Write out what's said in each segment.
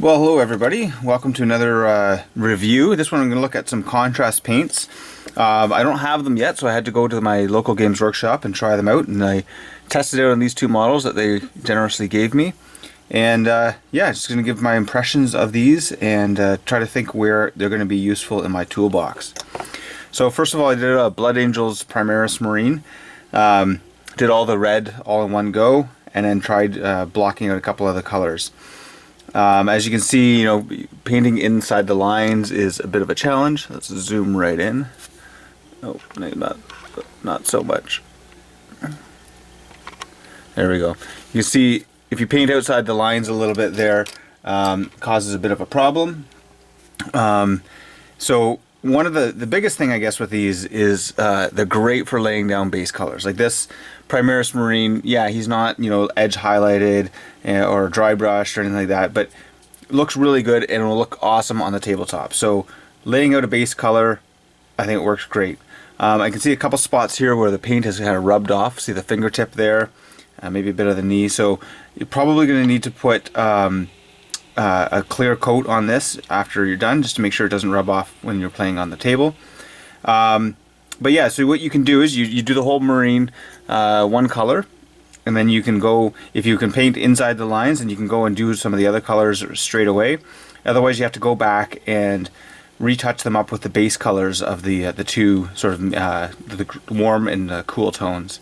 Well, hello everybody. Welcome to another review. This one I'm going to look at some contrast paints. I don't have them yet, so I had to go to my local Games Workshop and try them out, and I tested out on these two models that they generously gave me. And yeah, just going to give my impressions of these and try to think where they're going to be useful in my toolbox. So first of all, I did a Blood Angels Primaris Marine. Did all the red all in one go, and then tried blocking out a couple of the colors. As you can see, painting inside the lines is a bit of a challenge. Let's zoom right in. Oh, not so much. There we go. You can see if you paint outside the lines a little bit there, causes a bit of a problem. So one of the biggest thing I guess with these is they're great for laying down base colors. Like this Primaris Marine, yeah, he's not edge highlighted or dry brushed or anything like that, but looks really good and will look awesome on the tabletop. So laying out a base color, I think it works great. I can see a couple spots here where the paint has kind of rubbed off. See the fingertip there, maybe a bit of the knee. So you're probably going to need to put a clear coat on this after you're done, just to make sure it doesn't rub off when you're playing on the table. But yeah, so what you can do is you do the whole Marine one color, and then you can go, if you can paint inside the lines, and you can go and do some of the other colors straight away. Otherwise you have to go back and retouch them up with the base colors of the two sort of the warm and the cool tones.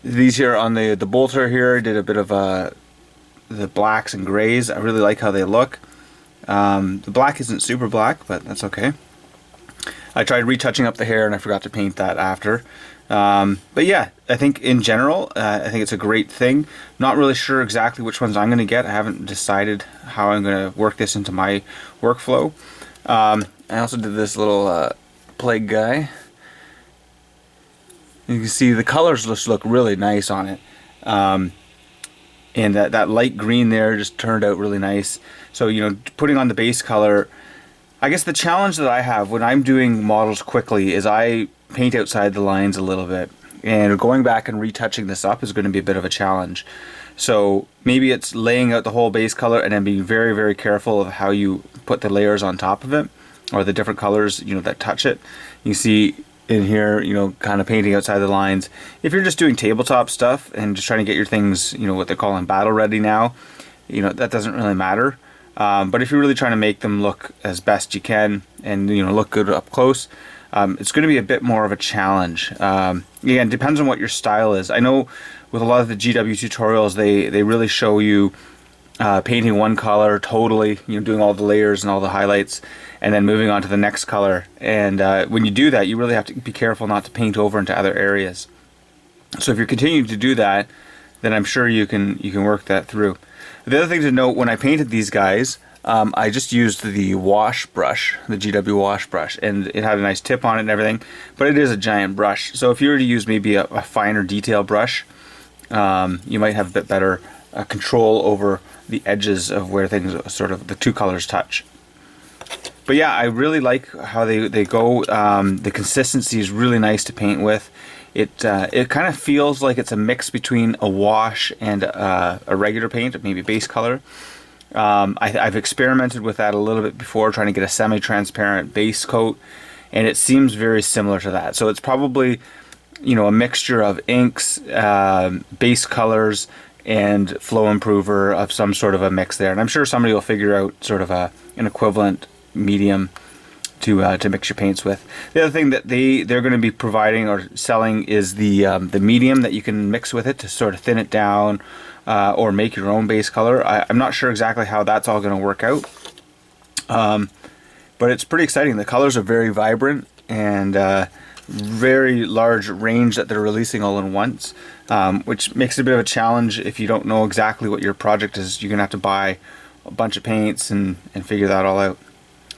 These here on the bolter here did a bit of the blacks and grays. I really like how they look. The black isn't super black, but that's okay. I tried retouching up the hair and I forgot to paint that after. But yeah, I think in general, I think it's a great thing. Not really sure exactly which ones I'm going to get. I haven't decided how I'm going to work this into my workflow. I also did this little plague guy. You can see the colors just look really nice on it. And that light green there just turned out really nice. So, putting on the base color, I guess the challenge that I have when I'm doing models quickly is I paint outside the lines a little bit. And going back and retouching this up is going to be a bit of a challenge. So maybe it's laying out the whole base color and then being very, very careful of how you put the layers on top of it, or the different colors, that touch it. You see in here, kind of painting outside the lines. If you're just doing tabletop stuff and just trying to get your things, what they're calling battle ready now, that doesn't really matter. But if you're really trying to make them look as best you can and, look good up close, it's going to be a bit more of a challenge. Again, it depends on what your style is. I know with a lot of the GW tutorials, they really show you painting one color totally, doing all the layers and all the highlights, and then moving on to the next color. And when you do that, you really have to be careful not to paint over into other areas. So if you're continuing to do that, then I'm sure you can work that through. The other thing to note, when I painted these guys, I just used the wash brush, the GW wash brush, and it had a nice tip on it and everything, but it is a giant brush. So if you were to use maybe a finer detail brush, you might have a bit better control over the edges of where things, sort of the two colors touch. But yeah, I really like how they go. The consistency is really nice to paint with. It kind of feels like it's a mix between a wash and a regular paint, maybe base color. I've experimented with that a little bit before, trying to get a semi-transparent base coat, and it seems very similar to that. So it's probably, a mixture of inks, base colors, and flow improver of some sort of a mix there. And I'm sure somebody will figure out sort of an equivalent medium to mix your paints with. The other thing that they're going to be providing or selling is the medium that you can mix with it to sort of thin it down, or make your own base color. I'm not sure exactly how that's all going to work out, but it's pretty exciting. The colors are very vibrant and very large range that they're releasing all in once, which makes it a bit of a challenge if you don't know exactly what your project is. You're gonna have to buy a bunch of paints and figure that all out.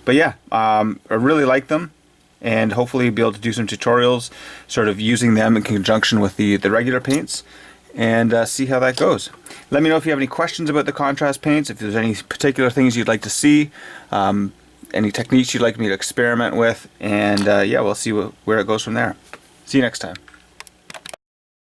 But yeah, I really like them, and hopefully be able to do some tutorials sort of using them in conjunction with the regular paints, and see how that goes. Let me know if you have any questions about the contrast paints, if there's any particular things you'd like to see, any techniques you'd like me to experiment with, and yeah, we'll see where it goes from there. See you next time.